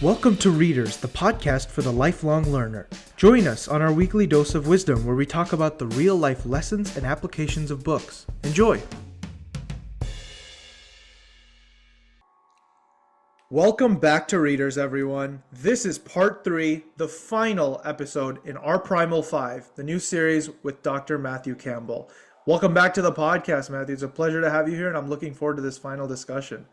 Welcome to Readerzz, the podcast for the lifelong learner. Join us on our weekly dose of wisdom where we talk about the real-life lessons and applications of books. Enjoy! Welcome back to Readerzz, everyone. This is part 3, the final episode in Our Primal 5, the new series with Dr. Matthew Campbell. Welcome back to the podcast, Matthew. It's a pleasure to have you here, and I'm looking forward to this final discussion.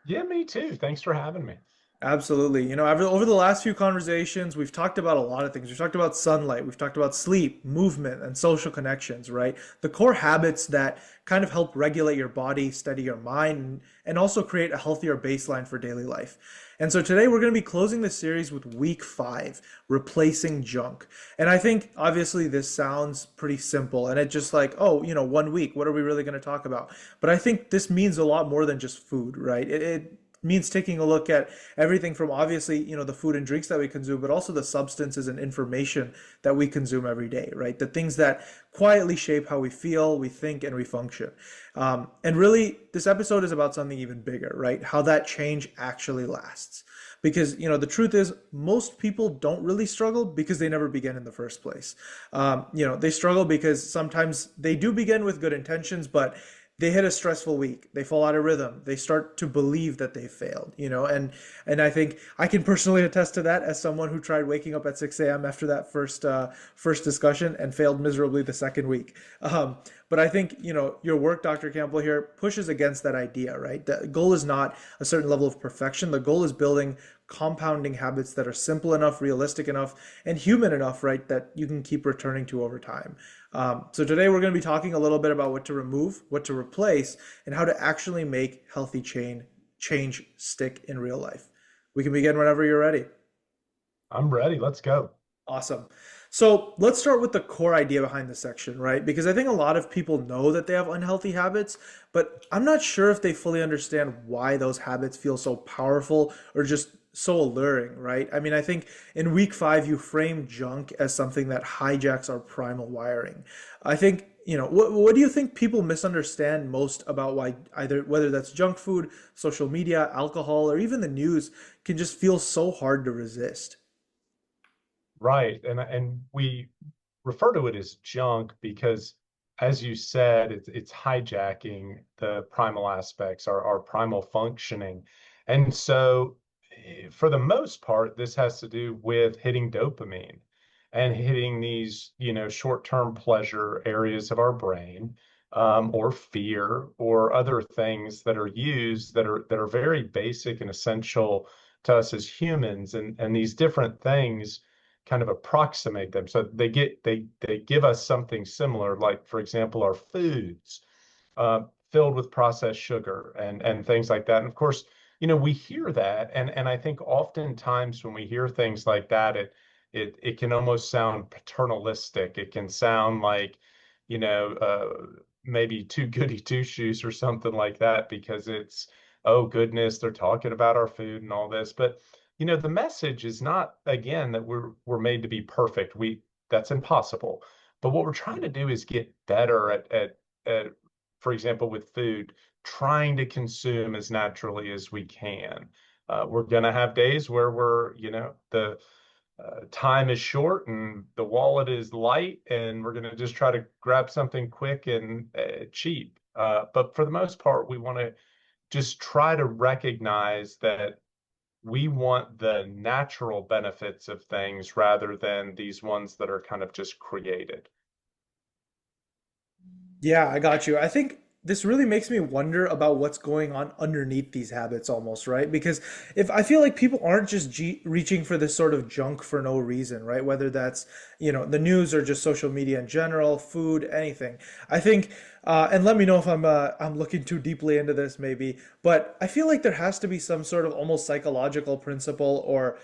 Yeah, me too. Thanks for having me. Absolutely. Over the last few conversations, we've talked about a lot of things. We've talked about sunlight, we've talked about sleep, movement, and social connections, right? The core habits that kind of help regulate your body, steady your mind, and also create a healthier baseline for daily life. And so today we're going to be closing the series with week 5, replacing junk. And I think obviously this sounds pretty simple and it's just like, 1 week, what are we really going to talk about? But I think this means a lot more than just food, right? It means taking a look at everything from obviously, the food and drinks that we consume, but also the substances and information that we consume every day, right? The things that quietly shape how we feel, we think, and we function. And really, this episode is about something even bigger, right? How that change actually lasts. Because, the truth is, most people don't really struggle because they never began in the first place. They struggle because sometimes they do begin with good intentions, but they hit a stressful week, they fall out of rhythm, they start to believe that they failed, and I think I can personally attest to that as someone who tried waking up at 6 a.m. after that first discussion and failed miserably the second week. But I think, your work, Dr. Campbell, here pushes against that idea, right? The goal is not a certain level of perfection. The goal is building compounding habits that are simple enough, realistic enough, and human enough, right, that you can keep returning to over time. So today we're going to be talking a little bit about what to remove, what to replace, and how to actually make healthy change stick in real life. We can begin whenever you're ready. I'm ready. Let's go. Awesome. So let's start with the core idea behind this section, right? Because I think a lot of people know that they have unhealthy habits, but I'm not sure if they fully understand why those habits feel so powerful or just so alluring, right? I mean, I think in week 5, you frame junk as something that hijacks our primal wiring. I think, what do you think people misunderstand most about why whether that's junk food, social media, alcohol, or even the news can just feel so hard to resist? Right. And we refer to it as junk because, as you said, it's hijacking the primal aspects, our primal functioning. And so for the most part, this has to do with hitting dopamine and hitting these, short-term pleasure areas of our brain, or fear, or other things that are used that are very basic and essential to us as humans. And these different things kind of approximate them. So they give us something similar, like, for example, our foods filled with processed sugar and things like that. And of course, we hear that, and I think oftentimes when we hear things like that, it can almost sound paternalistic. It can sound like, maybe too goody two shoes or something like that, because it's, oh goodness, they're talking about our food and all this. But the message is not, again, that we're made to be perfect. That's impossible. But what we're trying to do is get better at for example, with food, trying to consume as naturally as we can. We're going to have days where the time is short and the wallet is light, and we're going to just try to grab something quick and cheap. But for the most part, we want to just try to recognize that we want the natural benefits of things rather than these ones that are kind of just created. Yeah, I got you. I think this really makes me wonder about what's going on underneath these habits almost, right? Because if I feel like people aren't just reaching for this sort of junk for no reason, right? Whether that's, the news or just social media in general, food, anything. I think, and let me know if I'm looking too deeply into this maybe, but I feel like there has to be some sort of almost psychological principle or,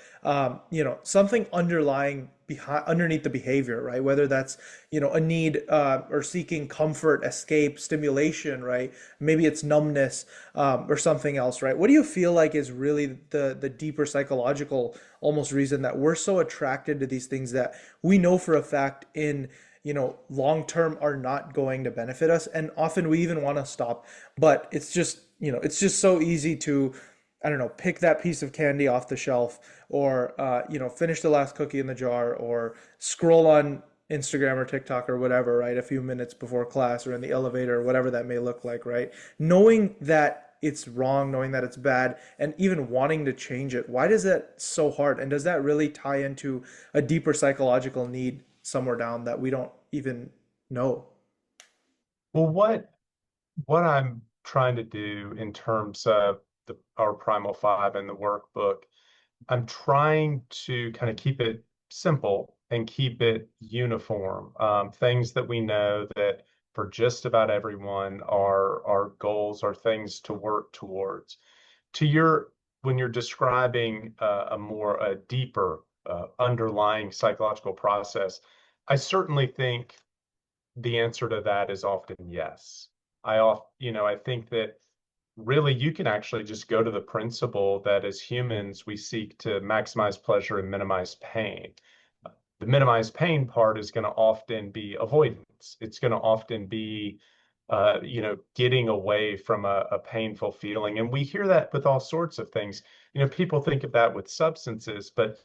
something underlying behind underneath the behavior, right? Whether that's, a need or seeking comfort, escape, stimulation, right? Maybe it's numbness or something else, right? What do you feel like is really the deeper psychological almost reason that we're so attracted to these things that we know for a fact in long term are not going to benefit us, and often we even want to stop, but it's just so easy to I don't know, pick that piece of candy off the shelf, or finish the last cookie in the jar, or scroll on Instagram or TikTok or whatever, right? A few minutes before class or in the elevator or whatever that may look like, right? Knowing that it's wrong, knowing that it's bad, and even wanting to change it. Why does that so hard? And does that really tie into a deeper psychological need somewhere down that we don't even know? Well, what I'm trying to do in terms of our Primal Five and the workbook, I'm trying to kind of keep it simple and keep it uniform. Things that we know that for just about everyone are goals, are things to work towards. To your, when you're describing a deeper underlying psychological process, I certainly think the answer to that is often yes. I think that really you can actually just go to the principle that as humans, we seek to maximize pleasure and minimize pain. The minimize pain part is going to often be avoidance. It's going to often be, getting away from a painful feeling. And we hear that with all sorts of things. People think of that with substances, but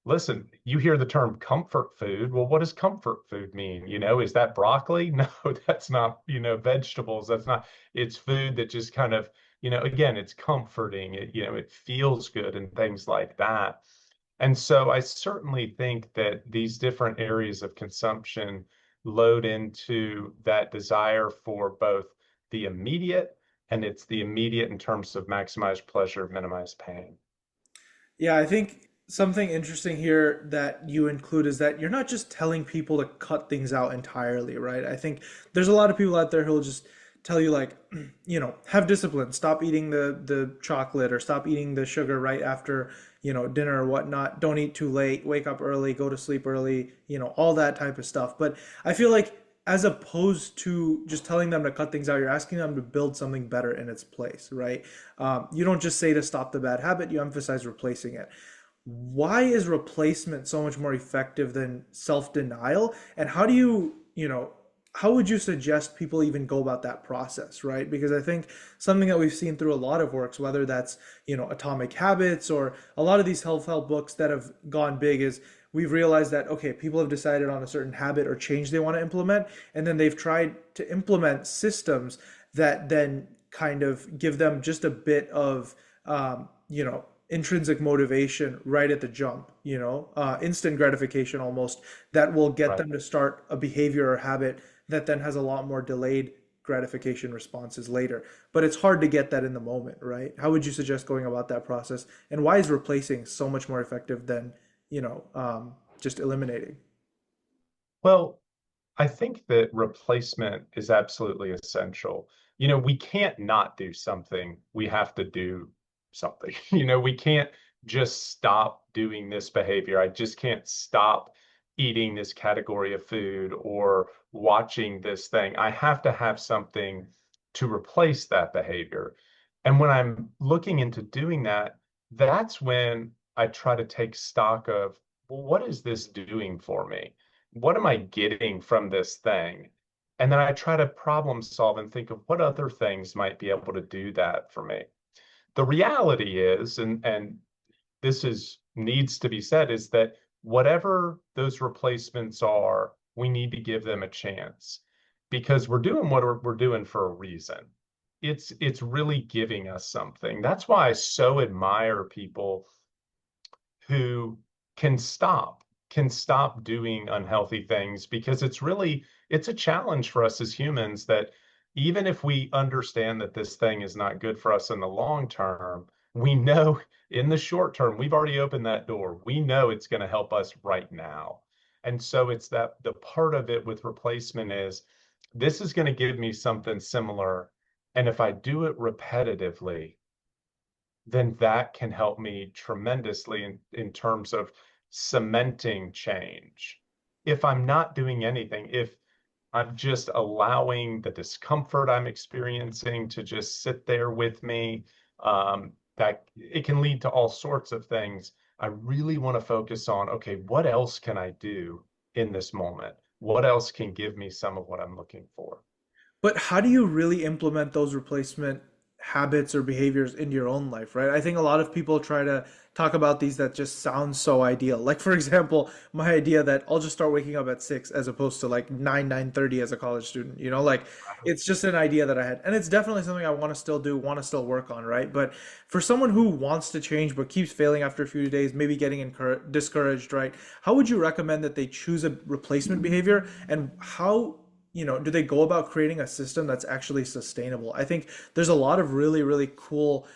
listen, you hear the term comfort food. Well, what does comfort food mean? Is that broccoli? No, that's not, vegetables. That's not, it's food that just kind of, again, it's comforting. It feels good and things like that. And so I certainly think that these different areas of consumption load into that desire for both the immediate, and it's the immediate in terms of maximize pleasure, minimize pain. Yeah, I think something interesting here that you include is that you're not just telling people to cut things out entirely, right? I think there's a lot of people out there who'll just tell you like, have discipline, stop eating the chocolate or stop eating the sugar right after, dinner or whatnot. Don't eat too late, wake up early, go to sleep early, all that type of stuff. But I feel like as opposed to just telling them to cut things out, you're asking them to build something better in its place, right? You don't just say to stop the bad habit, you emphasize replacing it. Why is replacement so much more effective than self-denial? And how would you suggest people even go about that process, right? Because I think something that we've seen through a lot of works, whether that's, Atomic Habits or a lot of these self-help books that have gone big, is we've realized that, okay, people have decided on a certain habit or change they want to implement, and then they've tried to implement systems that then kind of give them just a bit of, intrinsic motivation right at the jump, instant gratification almost, that will get Right. them to start a behavior or habit that then has a lot more delayed gratification responses later. But it's hard to get that in the moment, right? How would you suggest going about that process? And why is replacing so much more effective than, just eliminating? Well, I think that replacement is absolutely essential. We can't not do something. We have to do something. We can't just stop doing this behavior. I just can't stop eating this category of food or watching this thing. I have to have something to replace that behavior. And when I'm looking into doing that, that's when I try to take stock of, well, what is this doing for me? What am I getting from this thing? And then I try to problem solve and think of what other things might be able to do that for me. The reality is, and this is needs to be said, is that whatever those replacements are, we need to give them a chance because we're doing what we're doing for a reason. It's really giving us something. That's why I so admire people who can stop doing unhealthy things because it's a challenge for us as humans that even if we understand that this thing is not good for us in the long term, we know in the short term we've already opened that door. We know it's going to help us right now. And so it's that the part of it with replacement is this is going to give me something similar, and if I do it repetitively, then that can help me tremendously in terms of cementing change. If I'm not doing anything, if I'm just allowing the discomfort I'm experiencing to just sit there with me, that it can lead to all sorts of things. I really want to focus on, okay, what else can I do in this moment? What else can give me some of what I'm looking for? But how do you really implement those replacement habits or behaviors into your own life, right? I think a lot of people try to talk about these that just sound so ideal. Like for example, my idea that I'll just start waking up at 6 as opposed to like 9:30 as a college student, like it's just an idea that I had. And it's definitely something I want to still do, want to still work on, right? But for someone who wants to change but keeps failing after a few days, maybe getting discouraged, right? How would you recommend that they choose a replacement behavior, and how do they go about creating a system that's actually sustainable? I think there's a lot of really, really cool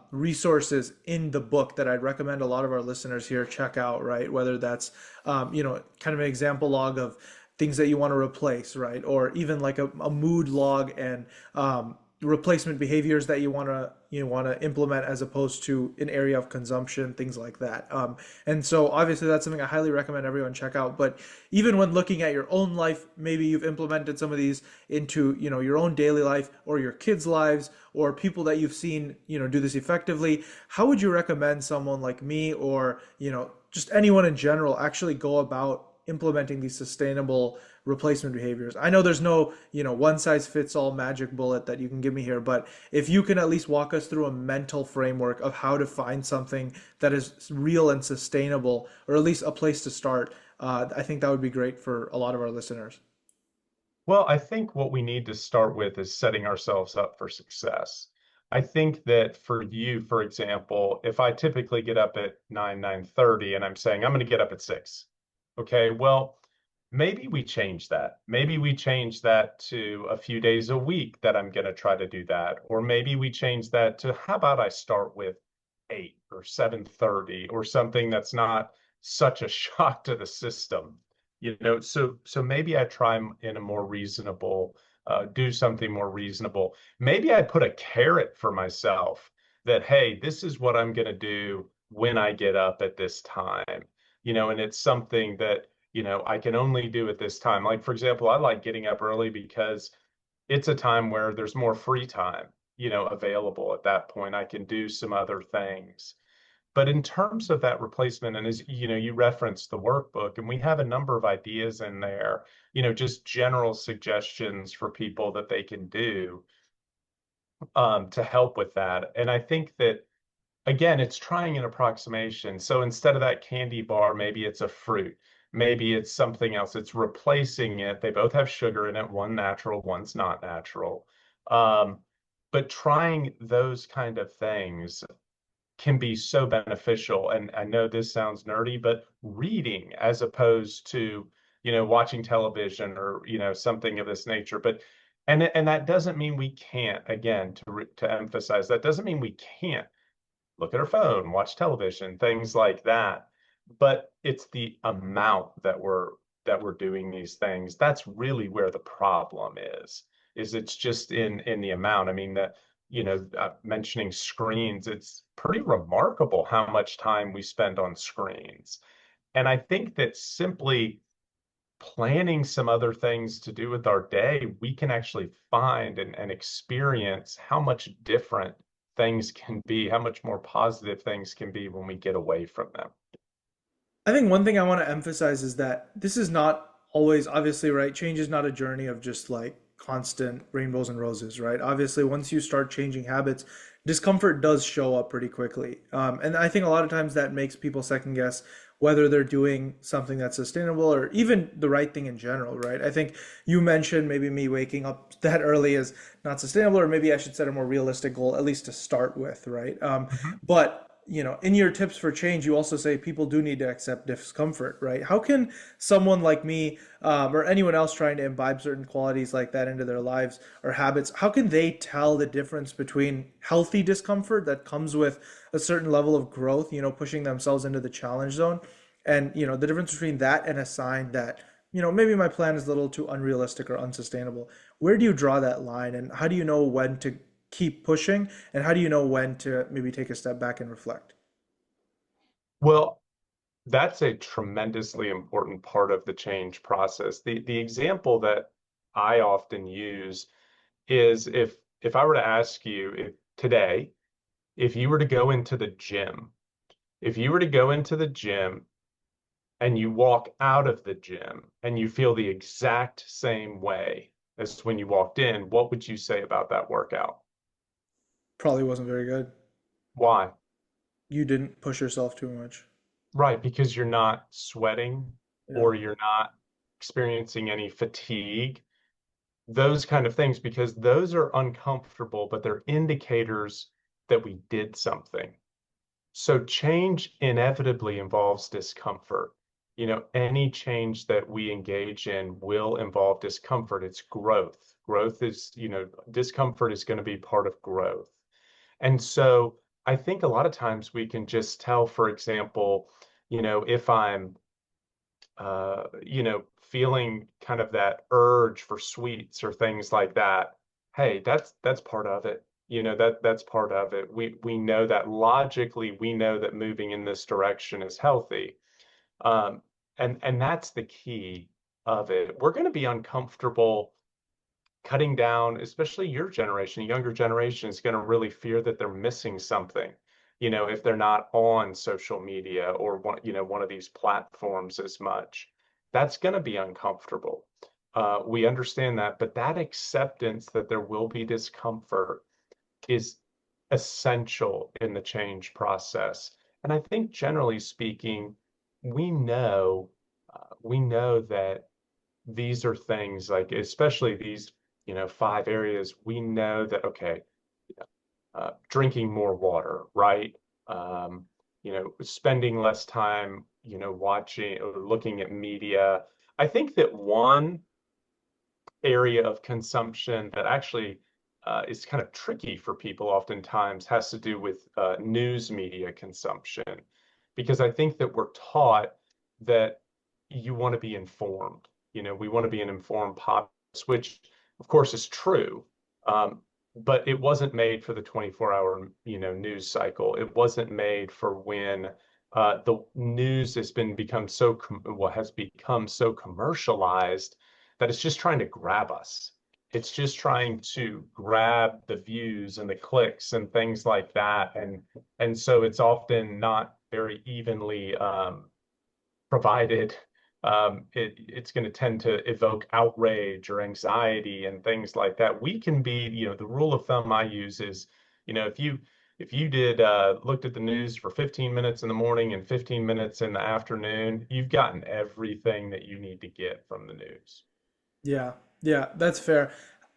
resources in the book that I'd recommend a lot of our listeners here check out, right? Whether that's, kind of an example log of things that you want to replace, right? Or even like a mood log and replacement behaviors that you want to implement as opposed to an area of consumption, things like that. And so obviously that's something I highly recommend everyone check out. But even when looking at your own life, maybe you've implemented some of these into your own daily life or your kids' lives or people that you've seen do this effectively. How would you recommend someone like me or just anyone in general actually go about implementing these sustainable replacement behaviors? I know there's no, one size fits all magic bullet that you can give me here, but if you can at least walk us through a mental framework of how to find something that is real and sustainable, or at least a place to start, I think that would be great for a lot of our listeners. Well, I think what we need to start with is setting ourselves up for success. I think that for you, for example, if I typically get up at 9:30 and I'm saying I'm going to get up at 6. Okay, well, maybe we change that. Maybe we change that to a few days a week that I'm going to try to do that. Or maybe we change that to how about I start with 8 or 7:30 or something that's not such a shock to the system. So maybe I try in a more reasonable, do something more reasonable. Maybe I put a carrot for myself that, hey, this is what I'm going to do when I get up at this time, and it's something that, I can only do at this time. Like, for example, I like getting up early because it's a time where there's more free time, available at that point. I can do some other things. But in terms of that replacement, and as you referenced the workbook, and we have a number of ideas in there, just general suggestions for people that they can do to help with that. And I think that, again, it's trying an approximation. So instead of that candy bar, maybe it's a fruit. Maybe it's something else. It's replacing it. They both have sugar in it. One natural, one's not natural. Um, but trying those kind of things can be so beneficial. And I know this sounds nerdy, but reading as opposed to, watching television or, something of this nature. But and that doesn't mean we can't, again, to emphasize, that doesn't mean we can't look at our phone, watch television, things like that. But it's the amount that we're doing these things. That's really where the problem is it's just in the amount. I mean, mentioning screens, it's pretty remarkable how much time we spend on screens. And I think that simply planning some other things to do with our day, we can actually find and experience how much different things can be, how much more positive things can be when we get away from them. I think one thing I want to emphasize is that this is not always, obviously, right? Change is not a journey of just like constant rainbows and roses, right? Obviously, once you start changing habits, discomfort does show up pretty quickly. And I think a lot of times that makes people second guess whether they're doing something that's sustainable or even the right thing in general, right? I think you mentioned maybe me waking up that early is not sustainable, or maybe I should set a more realistic goal, at least to start with, right? Mhm. But in your tips for change, you also say people do need to accept discomfort, right? How can someone like me, or anyone else trying to imbibe certain qualities like that into their lives or habits, how can they tell the difference between healthy discomfort that comes with a certain level of growth, pushing themselves into the challenge zone, and, the difference between that and a sign that, maybe my plan is a little too unrealistic or unsustainable? Where do you draw that line, and how do you know when to keep pushing, and how do you know when to maybe take a step back and reflect? Well, that's a tremendously important part of the change process. The example that I often use is if I were to ask you if today, if you were to go into the gym, if you were to go into the gym and you walk out of the gym and you feel the exact same way as when you walked in, what would you say about that workout? Probably wasn't very good. Why? You didn't push yourself too much. Right, because you're not sweating Yeah. or you're not experiencing any fatigue, those kind of things, because those are uncomfortable, but they're indicators that we did something. So change inevitably involves discomfort. Any change that we engage in will involve discomfort. It's growth. Growth is, discomfort is going to be part of growth. And so I think a lot of times we can just tell, for example, if I'm feeling kind of that urge for sweets or things like that, hey, that's part of it. That's part of it. We know that logically, we know that moving in this direction is healthy. Um, and that's the key of it. We're going to be uncomfortable cutting down, especially your generation, younger generation is going to really fear that they're missing something, if they're not on social media or one of these platforms as much. That's going to be uncomfortable. We understand that, but that acceptance that there will be discomfort is essential in the change process. And I think generally speaking, we know that these are things like, especially these, 5 areas, we know that, okay, drinking more water, right? Spending less time, watching or looking at media. I think that one area of consumption that actually is kind of tricky for people oftentimes has to do with news media consumption. Because I think that we're taught that you want to be informed. We want to be an informed populace, which of course is true. Um, but it wasn't made for the 24-hour, news cycle. It wasn't made for when the news has become so commercialized that it's just trying to grab us. It's just trying to grab the views and the clicks and things like that. And so it's often not very evenly provided. It's going to tend to evoke outrage or anxiety and things like that. We can be, the rule of thumb I use is, if you did looked at the news for 15 minutes in the morning and 15 minutes in the afternoon, you've gotten everything that you need to get from the news. Yeah, yeah, that's fair.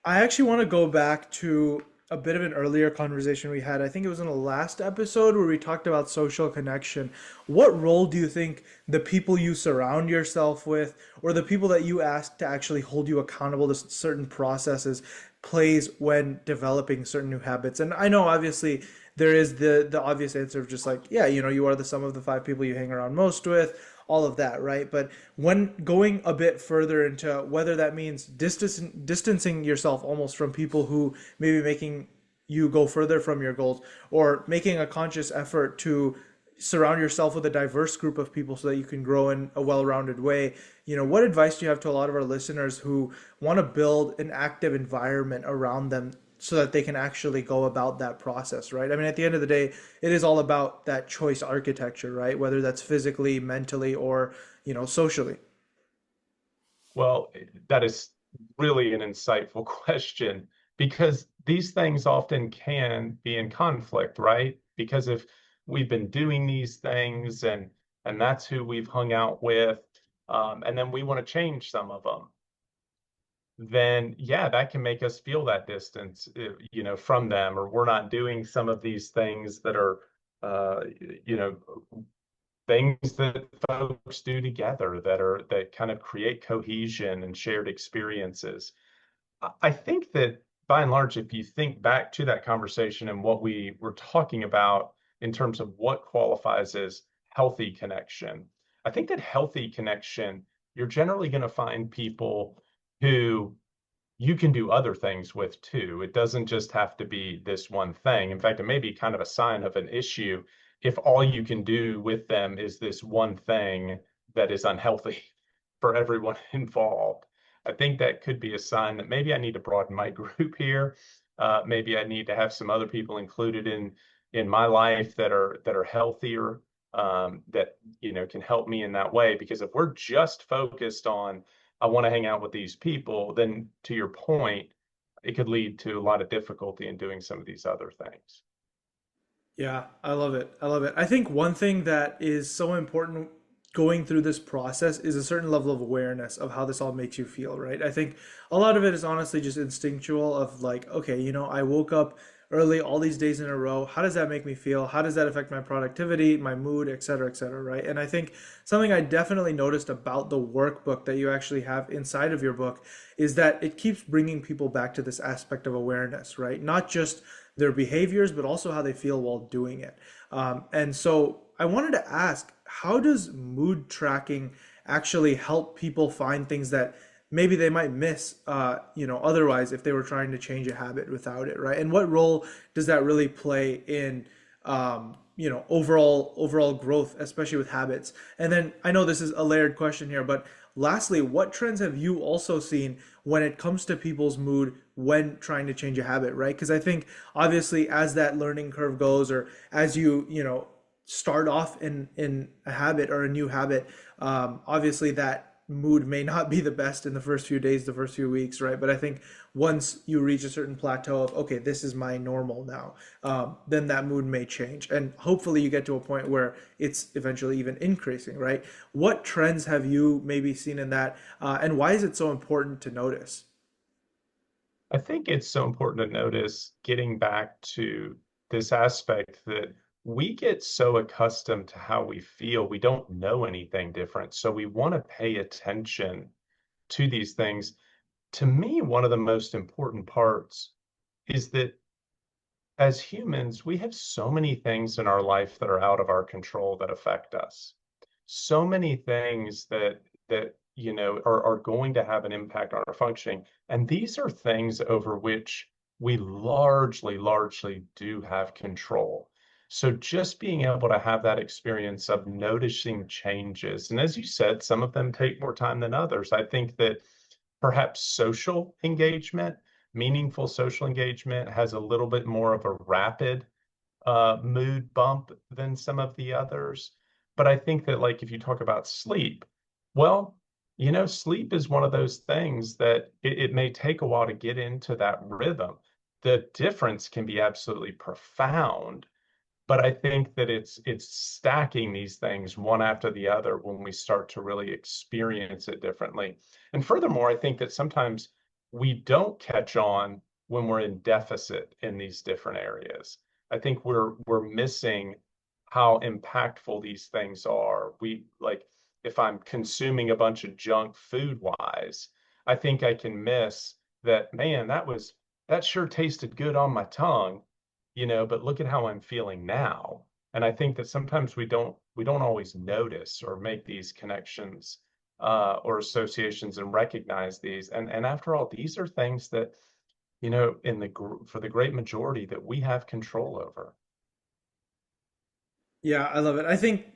I actually want to go back to a bit of an earlier conversation we had. I think it was in the last episode where we talked about social connection. What role do you think the people you surround yourself with, or the people that you ask to actually hold you accountable to certain processes, plays when developing certain new habits? And I know obviously there is the obvious answer of just like, yeah, you are the sum of the five people you hang around most with, all of that, right? But when going a bit further into whether that means distancing yourself almost from people who may be making you go further from your goals, or making a conscious effort to surround yourself with a diverse group of people so that you can grow in a well-rounded way. What advice do you have to a lot of our listeners who want to build an active environment around them so that they can actually go about that process, right? I mean, at the end of the day, it is all about that choice architecture, right? Whether that's physically, mentally, or, socially. Well, that is really an insightful question because these things often can be in conflict, right? Because if we've been doing these things and that's who we've hung out with, and then we want to change some of them, then yeah, that can make us feel that distance, from them, or we're not doing some of these things that are, you know, things that folks do together that kind of create cohesion and shared experiences. I think that by and large, if you think back to that conversation and what we were talking about in terms of what qualifies as healthy connection, I think that healthy connection, you're generally going to find people who you can do other things with too. It doesn't just have to be this one thing. In fact, it may be kind of a sign of an issue if all you can do with them is this one thing that is unhealthy for everyone involved. I think that could be a sign that maybe I need to broaden my group here. Maybe I need to have some other people included in my life that are healthier, that can help me in that way. Because if we're just focused on I want to hang out with these people, then to your point, it could lead to a lot of difficulty in doing some of these other things. Yeah, I love it. I love it. I think one thing that is so important going through this process is a certain level of awareness of how this all makes you feel, right? I think a lot of it is honestly just instinctual of like, okay, I woke up early all these days in a row. How does that make me feel? How does that affect my productivity, my mood, et cetera, right? And I think something I definitely noticed about the workbook that you actually have inside of your book is that it keeps bringing people back to this aspect of awareness, right? Not just their behaviors, but also how they feel while doing it. And so I wanted to ask, how does mood tracking actually help people find things that maybe they might miss, otherwise if they were trying to change a habit without it, right? And what role does that really play in, overall growth, especially with habits? And then I know this is a layered question here, but lastly, what trends have you also seen when it comes to people's mood when trying to change a habit, right? Because I think obviously as that learning curve goes, or as start off in a habit or a new habit, obviously that mood may not be the best in the first few days, the first few weeks, right? But I think once you reach a certain plateau of, okay, this is my normal now, then that mood may change. And hopefully you get to a point where it's eventually even increasing, right? What trends have you maybe seen in that? And why is it so important to notice? I think it's so important to notice getting back to this aspect that we get so accustomed to how we feel, we don't know anything different. So we want to pay attention to these things. To me, one of the most important parts is that as humans, we have so many things in our life that are out of our control that affect us. So many things that are going to have an impact on our functioning. And these are things over which we largely do have control. So just being able to have that experience of noticing changes, and as you said, some of them take more time than others. I think that perhaps social engagement, meaningful social engagement, has a little bit more of a rapid mood bump than some of the others. But I think that, like, if you talk about sleep, well, sleep is one of those things that it may take a while to get into that rhythm. The difference can be absolutely profound, but I think that it's stacking these things one after the other when we start to really experience it differently. And furthermore, I think that sometimes we don't catch on when we're in deficit in these different areas. I think we're missing how impactful these things are. We like if I'm consuming a bunch of junk food wise, I think I can miss that, man, that sure tasted good on my tongue, but look at how I'm feeling now. And I think that sometimes we don't always notice or make these connections or associations and recognize these. And after all, these are things that, for the great majority that we have control over. Yeah, I love it. I think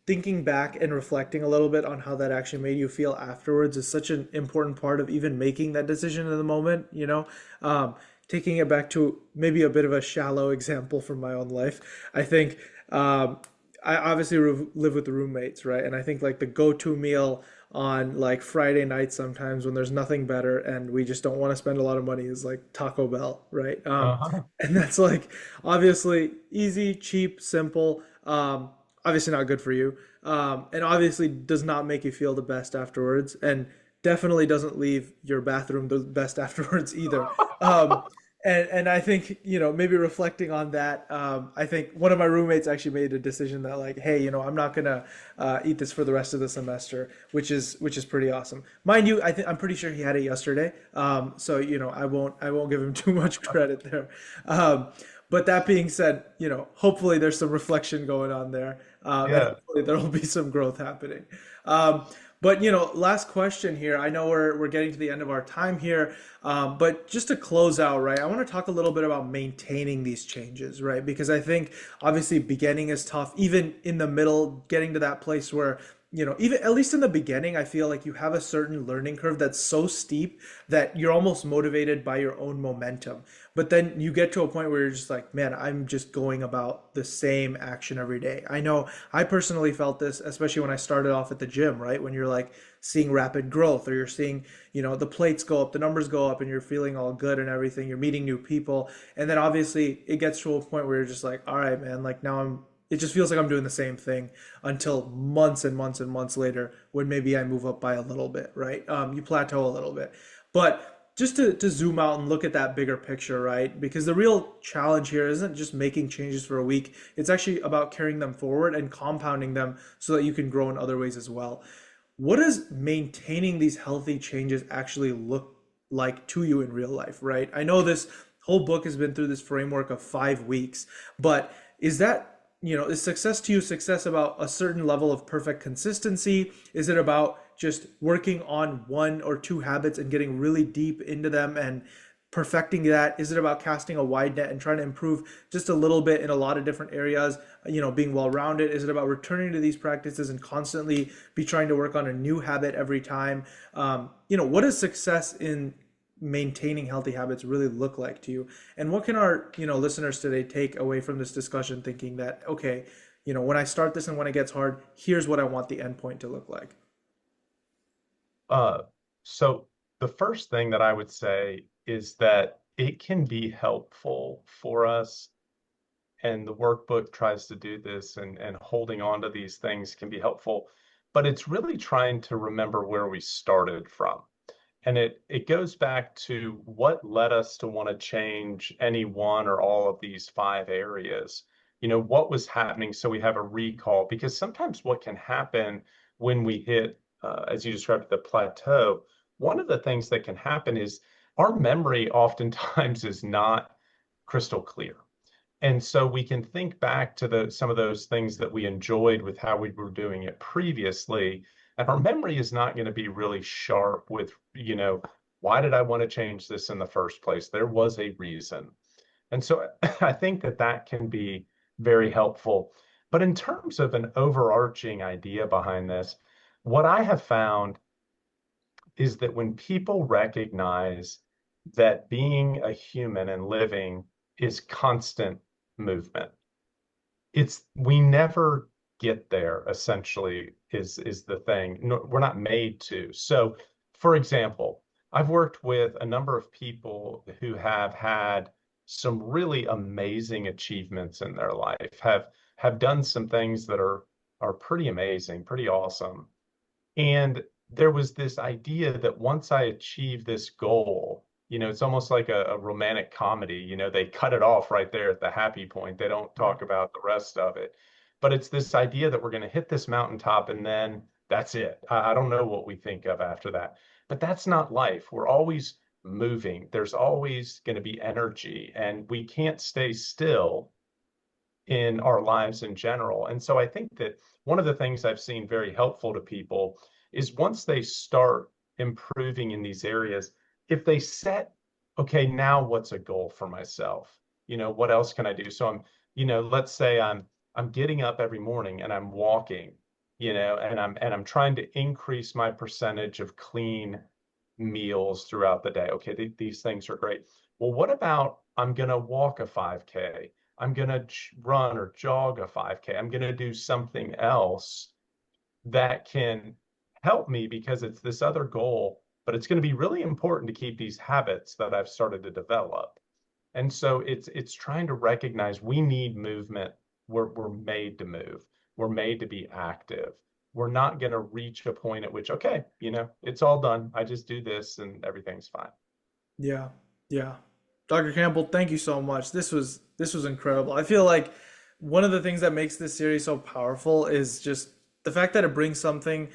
thinking back and reflecting a little bit on how that actually made you feel afterwards is such an important part of even making that decision in the moment, taking it back to maybe a bit of a shallow example from my own life. I think I obviously live with the roommates, right? And I think like the go-to meal on like Friday nights sometimes when there's nothing better and we just don't want to spend a lot of money is like Taco Bell, right? Uh-huh. And that's like obviously easy, cheap, simple. Obviously not good for you, and obviously does not make you feel the best afterwards, and definitely doesn't leave your bathroom the best afterwards either. Um, and I think maybe reflecting on that, I think one of my roommates actually made a decision that like, hey, I'm not gonna eat this for the rest of the semester, which is pretty awesome. Mind you, I'm pretty sure he had it yesterday, so I won't give him too much credit there. But that being said, hopefully there's some reflection going on there, and Yeah. hopefully there will be some growth happening. Um, but last question here. I know we're getting to the end of our time here, but just to close out, right? I want to talk a little bit about maintaining these changes, right? Because I think obviously beginning is tough, even in the middle, getting to that place where even at least in the beginning, I feel like you have a certain learning curve that's so steep that you're almost motivated by your own momentum. But then you get to a point where you're just like, man, I'm just going about the same action every day. I know I personally felt this, especially when I started off at the gym, right? When you're like seeing rapid growth, or you're seeing, the plates go up, the numbers go up, and you're feeling all good and everything. You're meeting new people. And then obviously it gets to a point where you're just like, all right, man, like now it just feels like I'm doing the same thing until months and months and months later when maybe I move up by a little bit, right? You plateau a little bit. But just to zoom out and look at that bigger picture, right? Because the real challenge here isn't just making changes for a week, it's actually about carrying them forward and compounding them so that you can grow in other ways as well. What does maintaining these healthy changes actually look like to you in real life, right? I know this whole book has been through this framework of 5 weeks, but is that, is success to you success about a certain level of perfect consistency? Is it about just working on one or two habits and getting really deep into them and perfecting that? Is it about casting a wide net and trying to improve just a little bit in a lot of different areas, being well rounded? Is it about returning to these practices and constantly be trying to work on a new habit every time? What does success in maintaining healthy habits really look like to you? And what can our, listeners today take away from this discussion thinking that, okay, when I start this and when it gets hard, here's what I want the endpoint to look like? Uh, so the first thing that I would say is that it can be helpful for us, and the workbook tries to do this, and holding on to these things can be helpful, but it's really trying to remember where we started from. And it goes back to what led us to want to change any one or all of these 5 areas. What was happening so we have a recall? Because sometimes what can happen when we hit, as you described, the plateau, one of the things that can happen is our memory oftentimes is not crystal clear. And so we can think back to some of those things that we enjoyed with how we were doing it previously. And our memory is not going to be really sharp with, why did I want to change this in the first place? There was a reason. And so I think that that can be very helpful. But in terms of an overarching idea behind this, what I have found is that when people recognize that being a human and living is constant movement, we never get there, essentially, is the thing. No, we're not made to. So, for example, I've worked with a number of people who have had some really amazing achievements in their life, have done some things that are pretty amazing, pretty awesome. And there was this idea that once I achieve this goal, it's almost like a romantic comedy. They cut it off right there at the happy point. They don't talk about the rest of it. But it's this idea that we're going to hit this mountaintop and then that's it. I don't know what we think of after that. But that's not life. We're always moving. There's always going to be energy, and we can't stay still in our lives in general. And so I think that one of the things I've seen very helpful to people is once they start improving in these areas, if they set, okay, now what's a goal for myself? What else can I do? So let's say I'm getting up every morning and I'm walking, and I'm trying to increase my percentage of clean meals throughout the day. Okay, these things are great. Well, what about I'm going to walk a 5K? I'm going to run or jog a 5K. I'm going to do something else that can help me because it's this other goal, but it's going to be really important to keep these habits that I've started to develop. And so it's trying to recognize we need movement. We're made to move. We're made to be active. We're not going to reach a point at which, okay, it's all done. I just do this and everything's fine. Yeah, yeah. Dr. Campbell, thank you so much. This was incredible. I feel like one of the things that makes this series so powerful is just the fact that it brings something,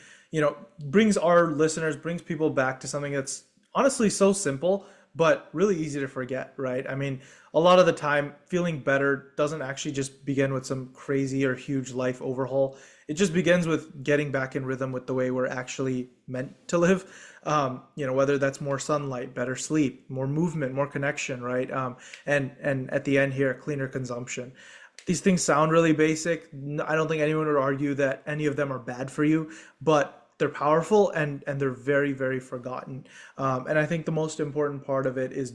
brings our listeners, brings people back to something that's honestly so simple, but really easy to forget, right? I mean, a lot of the time, feeling better doesn't actually just begin with some crazy or huge life overhaul. It just begins with getting back in rhythm with the way we're actually meant to live. Whether that's more sunlight, better sleep, more movement, more connection, right? And at the end here, cleaner consumption. These things sound really basic. I don't think anyone would argue that any of them are bad for you, but they're powerful and they're very, very forgotten. And I think the most important part of it is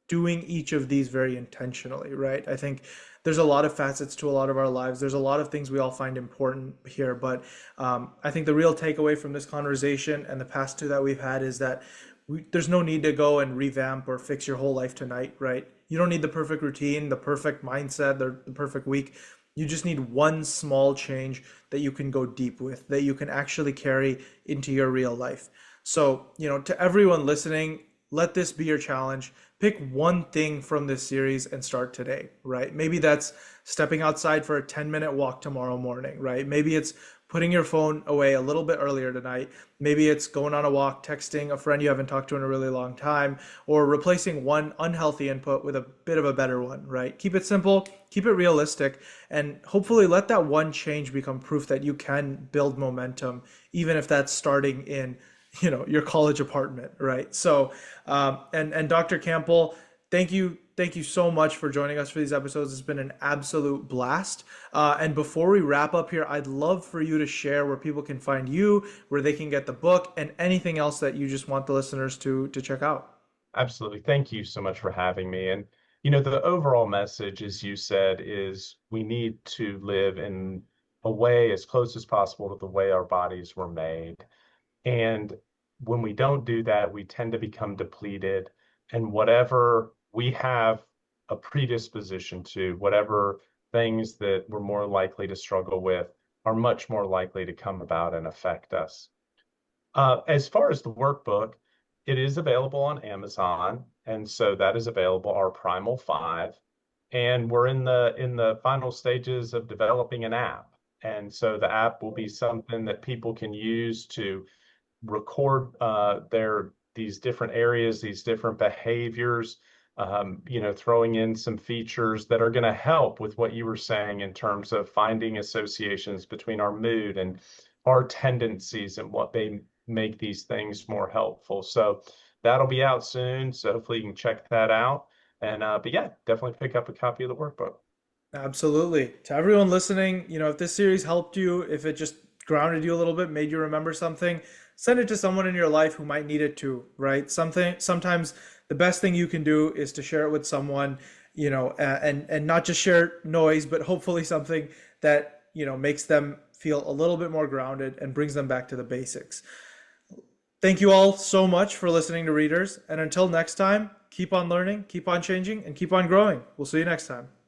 doing each of these very intentionally, right? I think there's a lot of facets to a lot of our lives. There's a lot of things we all find important here, but I think the real takeaway from this conversation and the past two that we've had is that there's no need to go and revamp or fix your whole life tonight, right? You don't need the perfect routine, the perfect mindset, the perfect week. You just need one small change that you can go deep with, that you can actually carry into your real life. So, to everyone listening, let this be your challenge. Pick one thing from this series and start today, right? Maybe that's stepping outside for a 10-minute walk tomorrow morning, right? Maybe it's putting your phone away a little bit earlier tonight. Maybe it's going on a walk, texting a friend you haven't talked to in a really long time, or replacing one unhealthy input with a bit of a better one, right? Keep it simple, keep it realistic, and hopefully let that one change become proof that you can build momentum, even if that's starting in your college apartment, right? So, and Dr. Campbell, thank you so much for joining us for these episodes. It's been an absolute blast. And before we wrap up here, I'd love for you to share where people can find you, where they can get the book, and anything else that you just want the listeners to check out. Absolutely. Thank you so much for having me. And, the overall message, as you said, is we need to live in a way as close as possible to the way our bodies were made. And when we don't do that, we tend to become depleted. And whatever we have a predisposition to, whatever things that we're more likely to struggle with, are much more likely to come about and affect us. As far as the workbook, it is available on Amazon, and so that is available, Our Primal 5. And we're in the final stages of developing an app. And so the app will be something that people can use to record these different areas, these different behaviors, throwing in some features that are going to help with what you were saying in terms of finding associations between our mood and our tendencies and what they make these things more helpful. So that'll be out soon. So hopefully you can check that out. And but yeah, definitely pick up a copy of the workbook. Absolutely. To everyone listening, if this series helped you, if it just grounded you a little bit, made you remember something, send it to someone in your life who might need it too, right? Sometimes the best thing you can do is to share it with someone, and not just share noise, but hopefully something that, makes them feel a little bit more grounded and brings them back to the basics. Thank you all so much for listening to Readerzz. And until next time, keep on learning, keep on changing, and keep on growing. We'll see you next time.